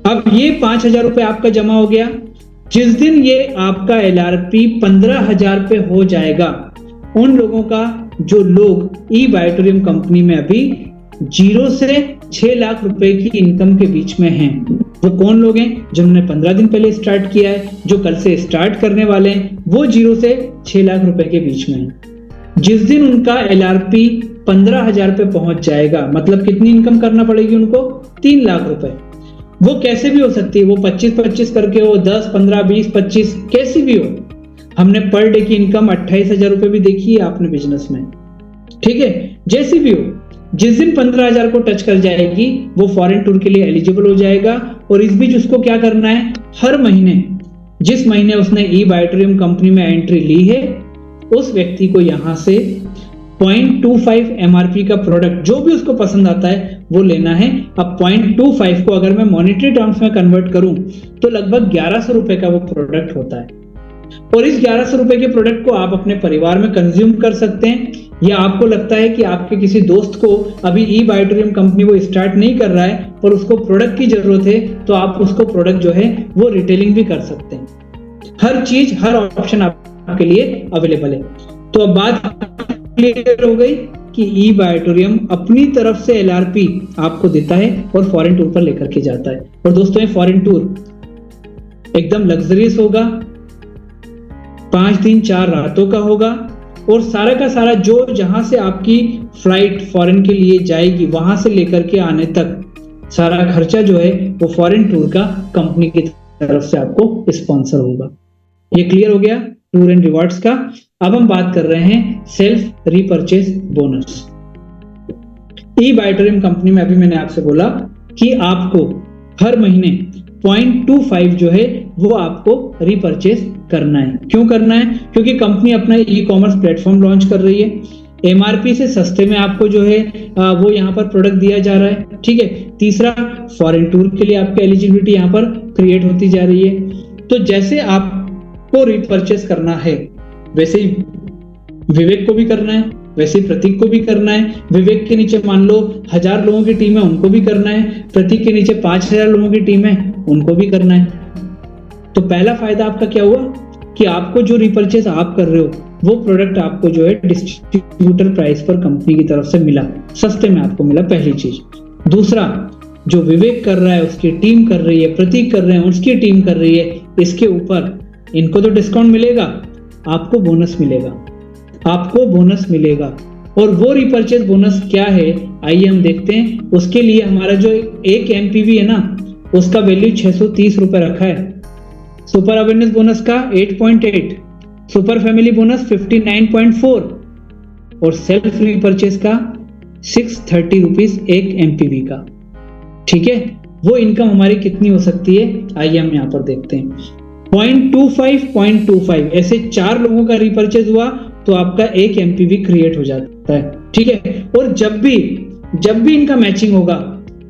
अब ये 5,000 रुपए आपका जमा हो गया। जिस दिन ये आपका LRP 15,000 पे हो जाएगा, उन लोगों का जो लोग ई बायोटोरियम कंपनी में अभी 0 से 6 लाख रुपए की इनकम के बीच में हैं, वो कौन लोग हैं, जिन्होंने 15 दिन पहले स्टार्ट किया है, जो कल से स्टार्ट करने वाले हैं, वो 0 से 6 लाख रुपए के बीच में हैं। जिस दिन उनका LRP 15,000 पे पहुंच जाएगा, मतलब कितनी इनकम करना पड़ेगी उनको, 3 लाख रुपए। वो कैसे भी हो सकती है, वो 25-25 करके हो, 10, 15, 20, 25, कैसी भी हो। हमने पर डे की इनकम 28,000 रुपए भी देखी है आपने बिजनेस में। ठीक है, जैसी भी हो, जिस दिन 15,000 को टच कर जाएगी वो फॉरेन टूर के लिए एलिजिबल हो जाएगा। और इस बीच उसको क्या करना है, हर महीने, जिस महीने उसने ई बायोटोरियम कंपनी में एंट्री ली है, उस व्यक्ति को यहां से 0.25 MRP का प्रोडक्ट जो भी उसको पसंद आता है वो लेना है। अब 0.25 को अगर मैं मॉनेटरी टर्म्स में कन्वर्ट करूं तो लगभग 1,100 रुपए का वो प्रोडक्ट होता है। और इस 1,100 रुपए के प्रोडक्ट को आप अपने परिवार में कंज्यूम कर सकते हैं, या आपको लगता है कि आपके किसी दोस्त को अभी ई बायोटोरियम कंपनी वो स्टार्ट नहीं कर रहा है पर उसको प्रोडक्ट की जरूरत है, तो आप उसको प्रोडक्ट जो है वो रिटेलिंग भी कर सकते हैं। हर चीज, हर ऑप्शन आपके लिए अवेलेबल है। तो अब बात क्लियर हो गई कि ई बायोटोरियम अपनी तरफ से LRP आपको देता है और फॉरेन टूर पर लेकर के जाता है। और दोस्तों, ये फॉरेन टूर एकदम लग्जरियस होगा, 5 दिन 4 रातों का होगा और सारा का सारा जो जहां से आपकी फ्लाइट फॉरेन के लिए जाएगी वहां से लेकर के आने तक सारा खर्चा जो है वो फॉरेन टूर का कंपनी की तरफ से आपको स्पॉन्सर होगा। ये क्लियर हो गया टूर एंड रिवॉर्ड्स का। अब हम बात कर रहे हैं सेल्फ रीपर्चेस बोनस। ई बायोटोरियम कंपनी में अभी मैंने आपसे बोला कि आपको हर महीने 0.25 जो है वो आपको रीपर्चेस करना है। क्यों करना है? क्योंकि कंपनी अपना ई कॉमर्स प्लेटफॉर्म लॉन्च कर रही है, एमआरपी से सस्ते में आपको जो है वो यहाँ पर प्रोडक्ट दिया जा रहा है। ठीक है। तीसरा, फॉरेन टूर के लिए आपकी एलिजिबिलिटी यहाँ पर क्रिएट होती जा रही है। तो जैसे आपको रीपर्चेस करना है वैसे ही विवेक को भी करना है, वैसे ही प्रतीक को भी करना है। विवेक के नीचे मान लो 1000 लोगों की टीम है, उनको भी करना है। प्रतीक के नीचे 5000 लोगों की टीम है, उनको भी करना है। तो पहला फायदा आपका क्या हुआ कि आपको जो रीपर्चेस आप कर रहे हो वो प्रोडक्ट आपको जो है डिस्ट्रीब्यूटर प्राइस पर कंपनी की तरफ से मिला, सस्ते में आपको मिला, पहली चीज। दूसरा, जो विवेक कर रहा है उसकी टीम कर रही है, प्रतीक कर रहे हैं उसकी टीम कर रही है, इसके ऊपर इनको तो डिस्काउंट मिलेगा, आपको बोनस मिलेगा, आपको बोनस मिलेगा। और वो रीपर्चेस बोनस क्या है आइए हम देखते हैं। उसके लिए हमारा जो एक एमपीवी है ना उसका वैल्यू 630 रुपए रखा है। सुपर अवेयरनेस बोनस का 8.8, सुपर फैमिली बोनस 59.4 और सेल्फ रीपर्चेस का 630 रुपीज एक एमपीवी का। ठीक है। वो इनकम हमारी कितनी हो सकती है आइए हम यहां पर देखते हैं। 0.25 ऐसे 4 लोगों का रीपर्चेस हुआ तो आपका एक एमपीवी क्रिएट हो जाता है। ठीक है। और जब भी इनका मैचिंग होगा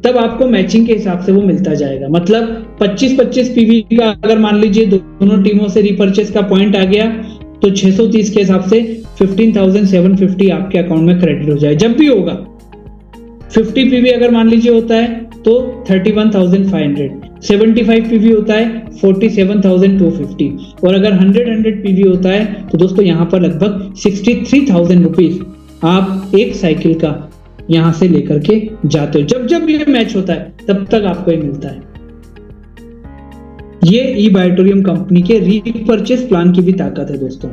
तब आपको मैचिंग के हिसाब से वो मिलता जाएगा। मतलब 25-25 पीवी का अगर मान लीजिए दोनों टीमों से रीपर्चेस का पॉइंट आ गया तो 630 के हिसाब से 15,750 आपके अकाउंट में क्रेडिट हो जाए। जब भी होगा 50 पीवी अगर मान लीजिए होता है तो 31,500, 75 पीवी होता है 47,250 और अगर 100 पीवी होता है तो दोस्तों यहाँ पर लगभग 63,000 रुपीज आप एक साइकिल का यहां से लेकर के जाते हो। जब ये मैच होता है तब तक आपको ये मिलता है। ये ई बायोटोरियम कंपनी के रीपर्चेस प्लान की भी ताकत है दोस्तों।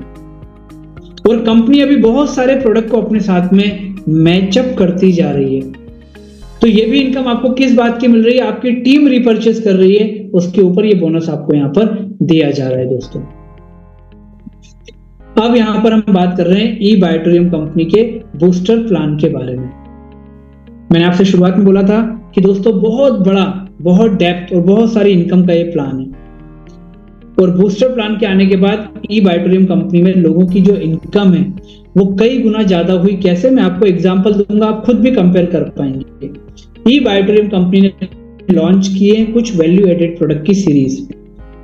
और कंपनी अभी बहुत सारे प्रोडक्ट को अपने साथ में मैचअप करती जा रही है। तो ये भी इनकम आपको किस बात की मिल रही है? आपकी टीम रीपर्चेस कर रही है, उसके ऊपर ये बोनस आपको यहां पर दिया जा रहा है दोस्तों। अब यहां पर हम बात कर रहे हैं ई बायोटोरियम कंपनी के बूस्टर प्लान के बारे में। मैंने आपसे शुरुआत में बोला था कि दोस्तों बहुत बड़ा, बहुत डेप्थ और बहुत सारी इनकम का ये प्लान है। और बूस्टर प्लान के आने के बाद ई बायोटोरियम कंपनी में लोगों की जो इनकम है वो कई गुना ज्यादा हुई। कैसे? मैं आपको एग्जांपल दूंगा, आप खुद भी कंपेयर कर पाएंगे। ई बायोटोरियम कंपनी ने लॉन्च किए कुछ वैल्यू एडेड प्रोडक्ट की सीरीज।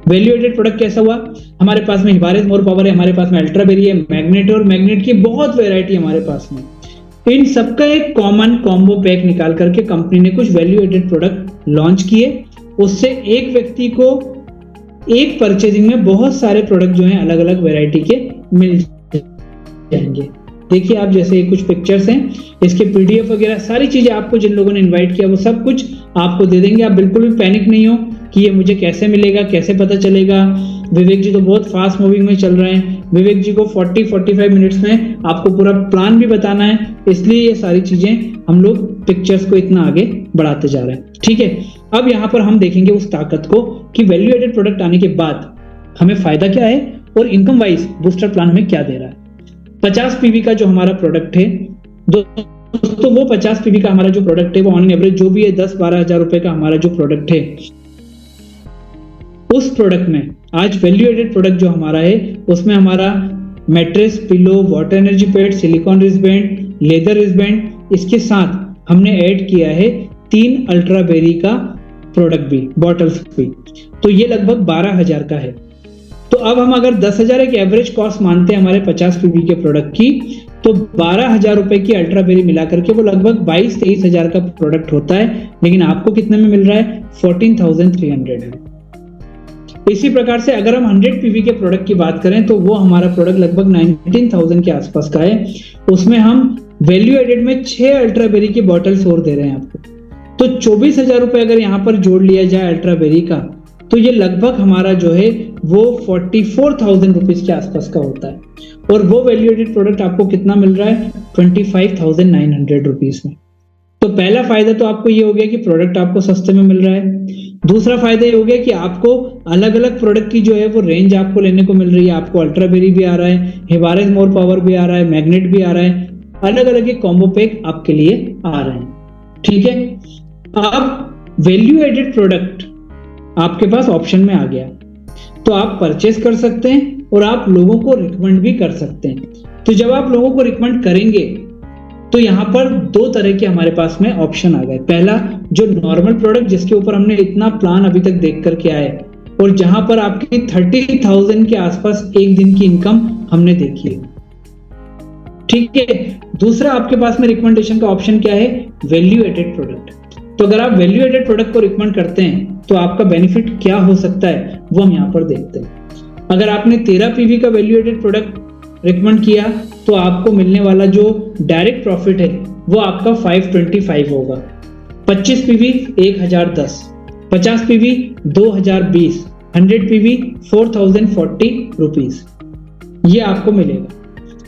वैल्यू एडेड प्रोडक्ट कैसा हुआ? हमारे पास में हिबारेज मोर पावर है, हमारे पास में अल्ट्राबेरी है, मैग्नेट और मैग्नेट की बहुत वेरायटी हमारे पास में। इन सबका एक कॉमन कॉम्बो पैक निकाल करके कंपनी ने कुछ वैल्यू एडेड प्रोडक्ट लॉन्च किए। उससे एक व्यक्ति को एक परचेजिंग में बहुत सारे प्रोडक्ट जो हैं अलग अलग वैरायटी के मिल जाएंगे। देखिए आप, जैसे कुछ पिक्चर्स हैं, इसके पीडीएफ वगैरह सारी चीजें आपको जिन लोगों ने इनवाइट किया वो सब कुछ आपको दे देंगे। आप बिल्कुल भी पैनिक नहीं हो कि ये मुझे कैसे मिलेगा, कैसे पता चलेगा। विवेक जी तो बहुत फास्ट मूविंग में चल रहे हैं। विवेक जी को 40-45 मिनट्स में आपको पूरा प्लान भी बताना है, इसलिए ये सारी चीजें हम लोग पिक्चर्स को इतना आगे बढ़ाते जा रहे हैं। ठीक है। अब यहाँ पर हम देखेंगे उस ताकत को कि वैल्यू एडेड प्रोडक्ट आने के बाद हमें फायदा क्या है और इनकम वाइज बूस्टर प्लान हमें क्या दे रहा है। 50 पीवी का जो हमारा प्रोडक्ट है दोस्तों, वो 50 पीवी का हमारा जो प्रोडक्ट है वो ऑन एवरेज जो भी है 10-12 हजार रुपए का हमारा जो प्रोडक्ट है, उस प्रोडक्ट में आज वैल्यू एडेड प्रोडक्ट जो हमारा है उसमें हमारा mattress, pillow, water energy pad, silicon wristband, leather wristband, इसके साथ हमने ऐड किया है 3 अल्ट्राबेरी का प्रोडक्ट भी, बॉटल्स भी। तो ये लगभग 12,000 का है। तो अब हम अगर 10,000 एक एवरेज कॉस्ट मानते हैं हमारे 50 पीवी के प्रोडक्ट की, तो 12,000 रुपए की अल्ट्राबेरी मिला करके वो लगभग 22-23 हजार का प्रोडक्ट होता है। लेकिन आपको कितने में मिल रहा है? 14,300 है। इसी प्रकार से अगर हम 100 पीवी के प्रोडक्ट की बात करें तो वो हमारा प्रोडक्ट लगभग 19,000 के आसपास का है। उसमें हम वैल्यू एडेड में 6 अल्ट्राबेरी की बॉटल्स और दे रहे हैं आपको। तो 24,000 रुपए अगर यहाँ पर जोड़ लिया जाए अल्ट्राबेरी का, तो ये लगभग हमारा जो है वो 44,000 रुपीज के आसपास का होता है। और वो वैल्यू एडेड प्रोडक्ट आपको कितना मिल रहा है? 25,900 रुपीज में। तो पहला फायदा तो आपको ये हो गया कि प्रोडक्ट आपको सस्ते में मिल रहा है। दूसरा फायदा ये हो गया कि आपको अलग अलग प्रोडक्ट की जो है वो रेंज आपको लेने को मिल रही है। आपको अल्ट्रा बेरी भी आ रहा है, हिमालयन मोर पावर भी आ रहा है, मैग्नेट भी आ रहा है, अलग अलग एक कॉम्बो पैक आपके लिए आ रहे हैं। ठीक है, अब वैल्यू एडेड प्रोडक्ट आपके पास ऑप्शन में आ गया, तो आप परचेस कर सकते हैं और आप लोगों को रिकमेंड भी कर सकते हैं। तो जब आप लोगों को रिकमेंड करेंगे तो यहाँ पर दो तरह के हमारे पास में ऑप्शन आ गए। पहला, जो नॉर्मल प्रोडक्ट जिसके ऊपर हमने इतना प्लान अभी तक देख करके आए और जहां पर आपकी 30,000 के आसपास एक दिन की इनकम हमने देखी है। ठीक है, दूसरा आपके पास में रिकमेंडेशन का ऑप्शन क्या है, वैल्यू एडेड प्रोडक्ट। तो अगर आप वैल्यू एडेड प्रोडक्ट को रिकमेंड करते हैं तो आपका बेनिफिट क्या हो सकता है वो हम यहाँ पर देखते हैं। अगर आपने 13 पीवी का वैल्यू एडेड प्रोडक्ट रिकमेंड किया तो आपको मिलने वाला जो डायरेक्ट प्रॉफिट है वो आपका 525 होगा। 25 पीवी 1010, 50 पीवी 2020, 100 पीवी 4040 रुपीज, ये आपको मिलेगा।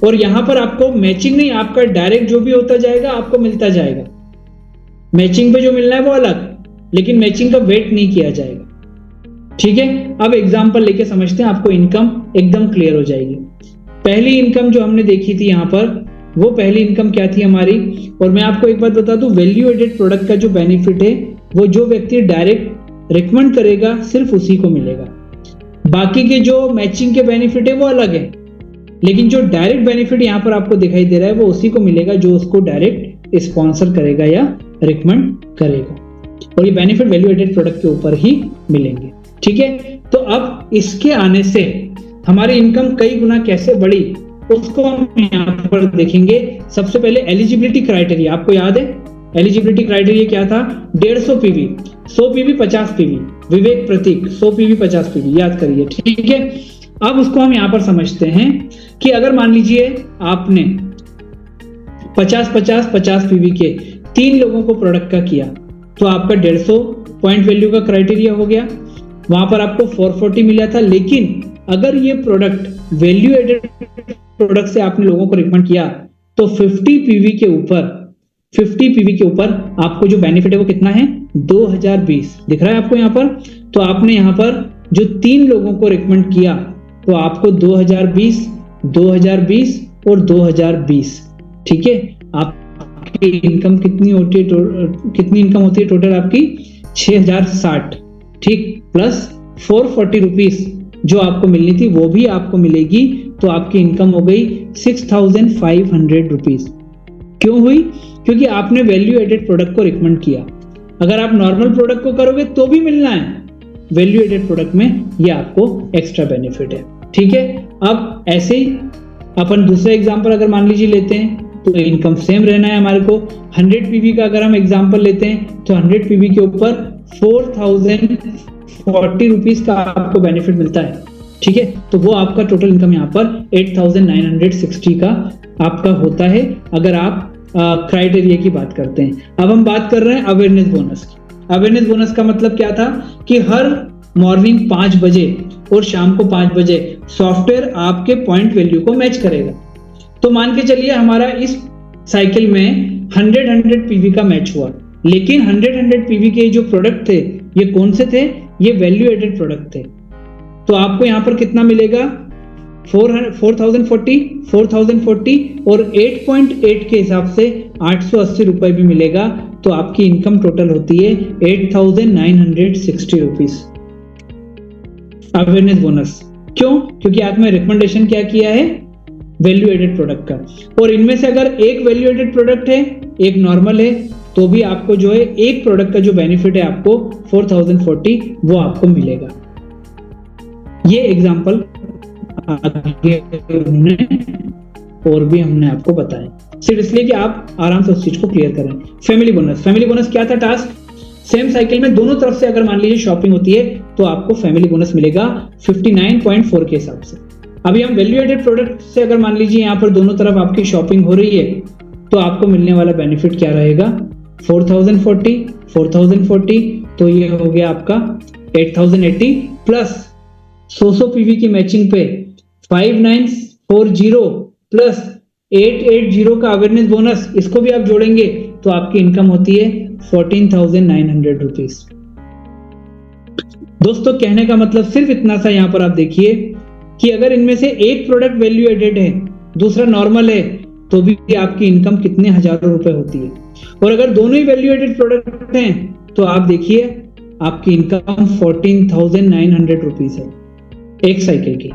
और यहां पर आपको मैचिंग नहीं, आपका डायरेक्ट जो भी होता जाएगा आपको मिलता जाएगा। मैचिंग पे जो मिलना है वो अलग, लेकिन मैचिंग का वेट नहीं किया जाएगा। ठीक है, अब एग्जांपल लेके समझते हैं, आपको इनकम एकदम क्लियर हो जाएगी। पहली इनकम जो हमने देखी थी यहाँ पर, वो पहली इनकम क्या थी हमारी, और मैं आपको एक बात बता दूं, वैल्यू एडेड प्रोडक्ट का जो बेनिफिट है वो जो व्यक्ति डायरेक्ट रिकमेंड करेगा सिर्फ उसी को मिलेगा। बाकी के जो मैचिंग के बेनिफिट है वो अलग है, लेकिन जो डायरेक्ट बेनिफिट यहाँ पर आपको दिखाई दे रहा है वो उसी को मिलेगा जो उसको डायरेक्ट स्पॉन्सर करेगा या रिकमेंड करेगा, और ये बेनिफिट वैल्यू एडेड प्रोडक्ट के ऊपर ही मिलेंगे। ठीक है, तो अब इसके आने से हमारी इनकम कई गुना कैसे बढ़ी उसको हम यहाँ पर देखेंगे। सबसे पहले एलिजिबिलिटी क्राइटेरिया, आपको याद है एलिजिबिलिटी क्राइटेरिया क्या था, 150 पीवी, 100 पीवी 50 पीवी, विवेक प्रतीक 100 पीवी 50 पीवी, याद करिए। ठीक है, अब उसको हम यहाँ पर समझते हैं कि अगर मान लीजिए आपने 50-50-50 पीवी के 3 लोगों को प्रोडक्ट का किया तो आपका 150 पॉइंट वैल्यू का क्राइटेरिया हो गया, वहां पर आपको 440 मिला था। लेकिन अगर ये प्रोडक्ट वैल्यू एडेड प्रोडक्ट से आपने लोगों को रिकमेंड किया तो 50 पीवी के ऊपर आपको जो बेनिफिट है वो कितना है, 2020 दिख रहा है आपको यहाँ पर। तो आपने यहाँ पर जो 3 लोगों को रिकमेंड किया तो आपको 2020 और 2020, ठीक है, आपकी इनकम कितनी होती है, कितनी इनकम होती है टोटल आपकी 6060, ठीक, प्लस 440 रुपीज जो आपको मिलनी थी वो भी आपको मिलेगी, तो आपकी इनकम हो गई 6500 रुपीज। क्यों हुई, क्योंकि आपने वैल्यू एडेड प्रोडक्ट को रिकमेंड किया। अगर आप नॉर्मल प्रोडक्ट को करोगे तो भी मिलना है, वैल्यू एडेड प्रोडक्ट में ये आपको एक्स्ट्रा बेनिफिट है। ठीक है, अब ऐसे ही अपन दूसरा एग्जांपल अगर मान लीजिए लेते हैं तो इनकम सेम रहना है हमारे को। 100 पीवी का अगर हम एग्जांपल लेते हैं तो 100 पीवी के ऊपर 4040 रुपीज का आपको बेनिफिट मिलता है। ठीक है, तो वो आपका टोटल इनकम यहाँ पर 8960 का आपका होता है अगर आप क्राइटेरिया की बात करते हैं। अब हम बात कर रहे हैं अवेयरनेस बोनस की। अवेयरनेस बोनस का मतलब क्या था कि हर मॉर्निंग 5 बजे और शाम को 5 बजे सॉफ्टवेयर आपके पॉइंट वैल्यू को मैच करेगा। तो मान के चलिए हमारा इस साइकिल में 100 पीवी का मैच हुआ, लेकिन 100 पीवी के जो प्रोडक्ट थे ये कौन से थे, ये वैल्यू एडेड प्रोडक्ट थे। तो आपको यहाँ पर कितना मिलेगा, 4040 और 8.8 के हिसाब से 880 रुपए भी मिलेगा। तो आपकी इनकम टोटल होती है 8960 रुपीज अवेयरनेस बोनस। क्यों, क्योंकि आपने रिकमेंडेशन क्या किया है, वैल्यू एडेड प्रोडक्ट का। और इनमें से अगर एक वैल्यू एडेड प्रोडक्ट है एक नॉर्मल है तो भी आपको जो है एक प्रोडक्ट का जो बेनिफिट है आपको 4040 वो आपको मिलेगा। ये एग्जांपल आगे और भी हमने आपको बताया, सिर्फ इसलिए कि आप आराम से उस चीज को क्लियर करें। फैमिली बोनस क्या था टास्क, सेम साइकिल में दोनों तरफ से अगर मान लीजिए शॉपिंग होती है तो आपको फैमिली बोनस मिलेगा 59.4 के हिसाब से। अभी हम वैल्यू एडेड प्रोडक्ट से अगर मान लीजिए यहाँ पर दोनों तरफ आपकी शॉपिंग हो रही है तो आपको मिलने वाला बेनिफिट क्या रहेगा, 4040, तो ये हो गया आपका 8080 प्लस 100 पीवी की मैचिंग पे 5940 प्लस 880 का अवेयरनेस बोनस, इसको भी आप जोड़ेंगे तो आपकी इनकम होती है 14,900 रुपीज। दोस्तों कहने का मतलब सिर्फ इतना सा यहाँ पर आप देखिए कि अगर इनमें से एक प्रोडक्ट वैल्यू एडेड है, दूसरा नॉर्मल है, तो भी आपकी इनकम कितने हजारों रुपए होती है। और अगर दोनों ही वैल्यू एडेड प्रोडक्ट हैं तो आप देखिए आपकी इनकम 14,900 रुपीज है एक साइकिल की।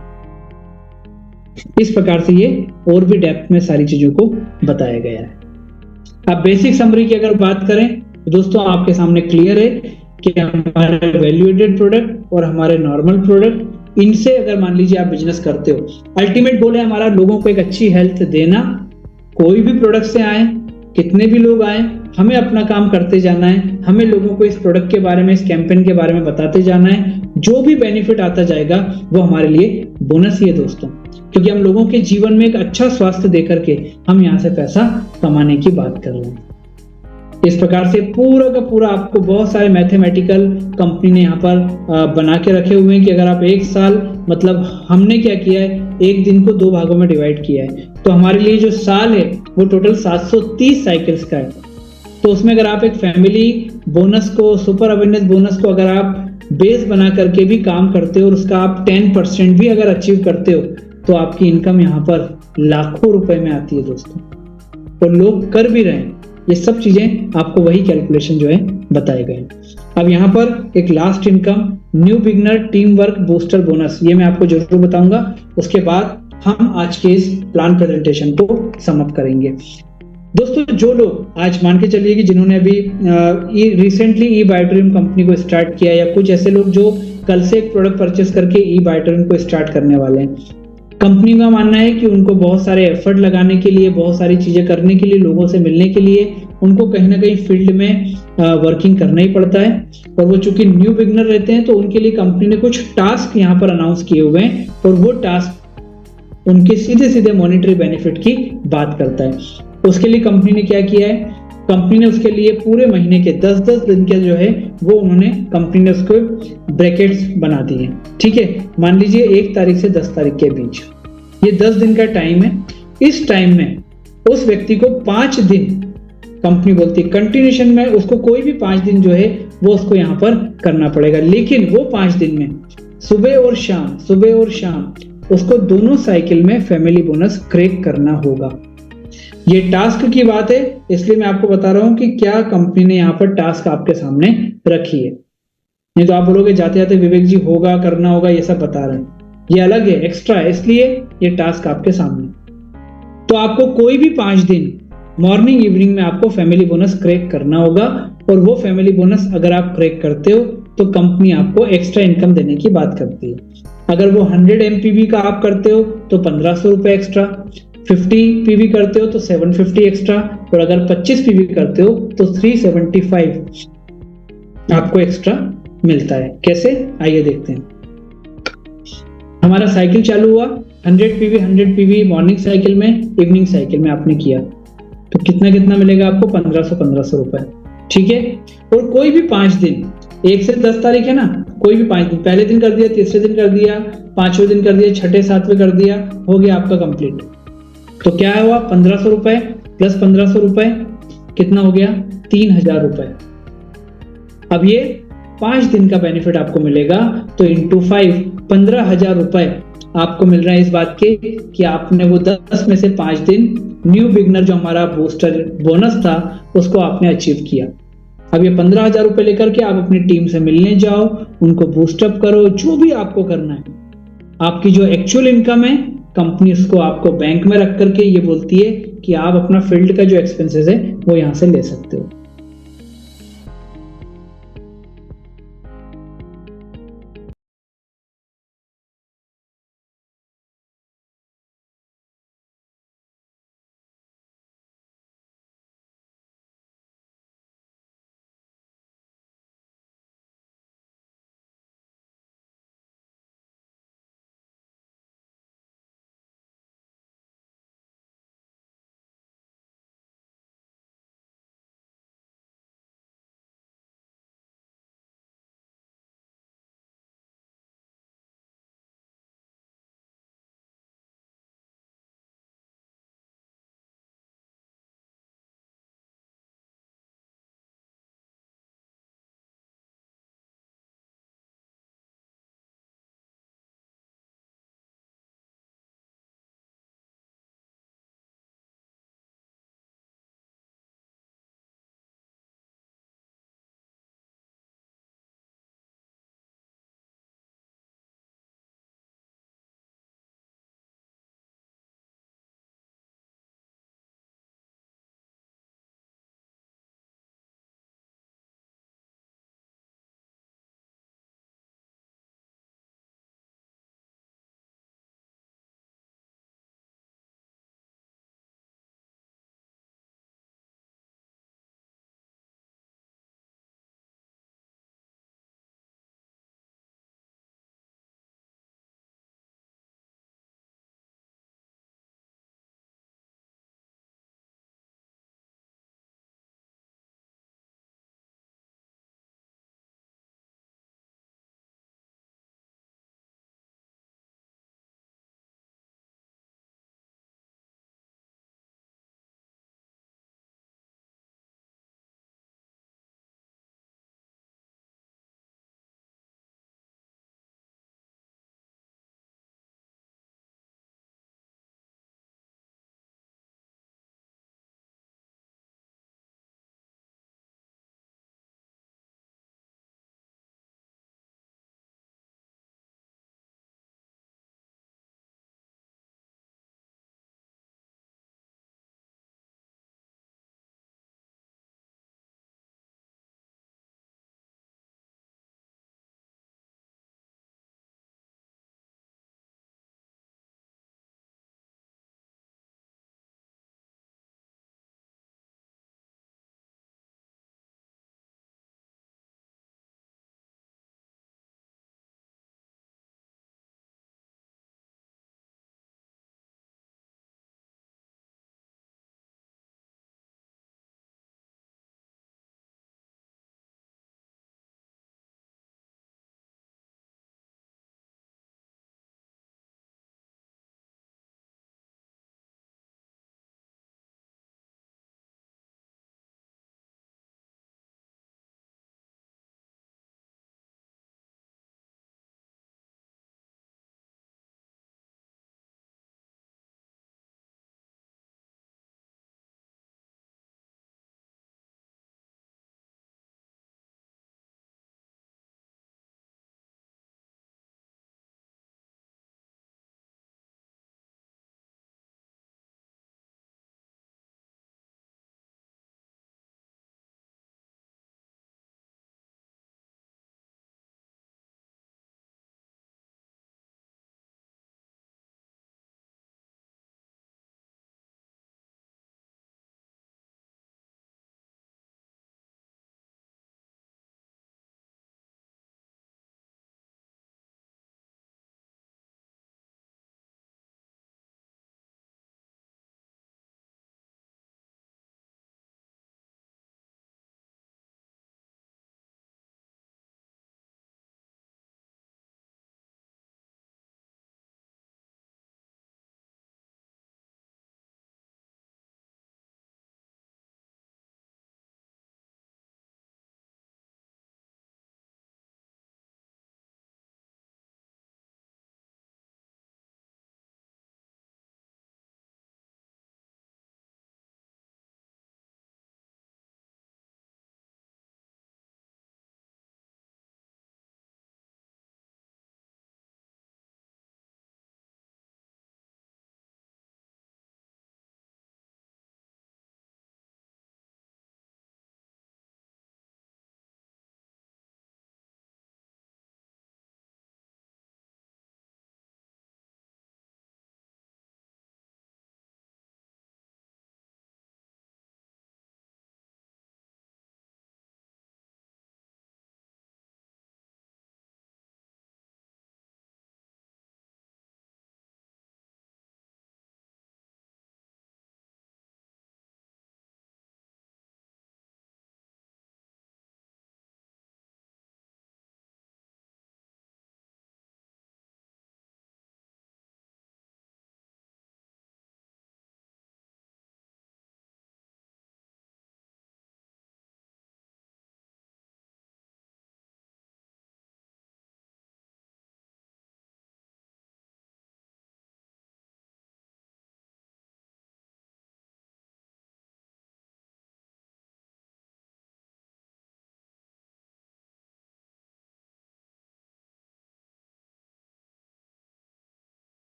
इस प्रकार से ये और भी डेप्थ में सारी चीजों को बताया गया है। अब बेसिक समरी की अगर बात करें तो दोस्तों आपके सामने क्लियर है कि हमारे वैल्यू एडेड प्रोडक्ट और हमारे नॉर्मल प्रोडक्ट, इनसे अगर मान लीजिए आप बिजनेस करते हो, अल्टीमेट गोल है हमारा लोगों को एक अच्छी हेल्थ देना। कोई भी प्रोडक्ट से आए, कितने भी लोग आए, हमें अपना काम करते जाना है, हमें लोगों को इस प्रोडक्ट के बारे में, इस कैंपेन के बारे में बताते जाना है। जो भी बेनिफिट आता जाएगा वो हमारे लिए बोनस ही है दोस्तों, क्योंकि हम लोगों के जीवन में एक अच्छा स्वास्थ्य देकर के हम यहाँ से पैसा कमाने की बात कर रहे हैं। इस प्रकार से पूरा का पूरा आपको बहुत सारे मैथमेटिकल कंपनी ने यहाँ पर बना के रखे हुए हैं कि अगर आप एक साल, मतलब हमने क्या किया है, एक दिन को 2 भागों में डिवाइड किया है, तो हमारे लिए जो साल है वो टोटल 730 साइकिल्स का है। तो उसमें अगर आप एक फैमिली बोनस को, सुपर अवेयरनेस बोनस को अगर आप बेस बना करके भी काम करते हो और उसका आप 10% भी अगर अचीव करते हो तो आपकी इनकम यहाँ पर लाखों रुपए में आती है दोस्तों, और लोग कर भी रहे हैं। ये सब चीजें आपको वही कैलकुलेशन जो है बताए गए। अब यहाँ पर एक last income, new beginner team work booster bonus, ये मैं आपको जरूर बताऊंगा। उसके बाद हम आज के इस प्लान प्रेजेंटेशन को समअप करेंगे। दोस्तों जो लोग आज मान के चलिए कि जिन्होंने अभी रिसेंटली ई बायोटोरियम कंपनी को स्टार्ट किया, या कुछ ऐसे लोग जो कल से एक प्रोडक्ट परचेस करके ई बायोटोरियम को स्टार्ट करने वाले हैं, कंपनी का मानना है कि उनको बहुत सारे एफर्ट लगाने के लिए, बहुत सारी चीजें करने के लिए, लोगों से मिलने के लिए उनको कहीं ना कहीं फील्ड में वर्किंग करना ही पड़ता है। और वो चूंकि न्यू बिगनर रहते हैं तो उनके लिए कंपनी ने कुछ टास्क यहाँ पर अनाउंस किए हुए हैं, और वो टास्क उनके सीधे सीधे मॉनेटरी बेनिफिट की बात करता है। उसके लिए कंपनी ने क्या किया है, कंपनी ने उसके लिए पूरे महीने के 10-10 दिन के जो है वो उन्होंने, कंपनी ने उसको ब्रैकेट्स बना दिए। ठीक है, मान लीजिए 1 तारीख से 10 तारीख के बीच ये 10 दिन का टाइम है। इस टाइम में उस व्यक्ति को 5 दिन, कंपनी बोलती है कंटिन्यूशन में उसको कोई भी 5 दिन जो है वो उसको यहाँ पर करना पड़ेगा। लेकिन वो 5 दिन में सुबह और शाम उसको दोनों साइकिल में फैमिली बोनस क्रैक करना होगा। ये टास्क की बात है, इसलिए मैं आपको बता रहा हूं कि क्या कंपनी ने यहाँ पर टास्क आपके सामने रखी है। नहीं तो आप बोलोगे जाते जाते विवेक जी होगा, करना होगा, ये सब बता रहे हैं, ये अलग है, एक्स्ट्रा है, इसलिए ये टास्क आपके सामने। तो आपको कोई भी 5 दिन मॉर्निंग इवनिंग में आपको फैमिली बोनस क्रैक करना होगा, और वो फैमिली बोनस अगर आप क्रैक करते हो तो कंपनी आपको एक्स्ट्रा इनकम देने की बात करती है। अगर वो 100 MPV का आप करते हो तो 1500 रुपए एक्स्ट्रा, 50 PV करते हो तो 750 एक्स्ट्रा, और अगर 25 PV करते हो तो 375 आपको एक्स्ट्रा मिलता है। कैसे, आइए देखते हैं। हमारा साइकिल चालू हुआ 100 PV मॉर्निंग साइकिल में, इवनिंग साइकिल में आपने किया तो कितना मिलेगा आपको, 1500 रुपए। ठीक है, और कोई भी 5 दिन, 1 से 10 तारीख है ना, कोई भी 5 दिन, पहले दिन कर दिया, तीसरे दिन कर दिया, 5वें दिन कर दिया, 6ठे 7वें कर दिया, हो गया आपका कंप्लीट। तो क्या हुआ, 1500 रुपए प्लस 1500 रुपए कितना हो गया, 3000 रुपए। अब ये 5 दिन का बेनिफिट आपको मिलेगा, तो इंटू 5 15,000 रुपए आपको मिल रहा है इस बात के कि आपने वो 10 में से 5 दिन न्यू बिगनर जो हमारा बूस्टर बोनस था उसको आपने अचीव किया। अब ये 15,000 रुपए लेकर के आप अपनी टीम से मिलने जाओ, उनको बूस्टअप करो, जो भी आपको करना है। आपकी जो एक्चुअल इनकम है कंपनी उसको आपको बैंक में रख करके ये बोलती है कि आप अपना फील्ड का जो एक्सपेंसेस है वो यहाँ से ले सकते हो।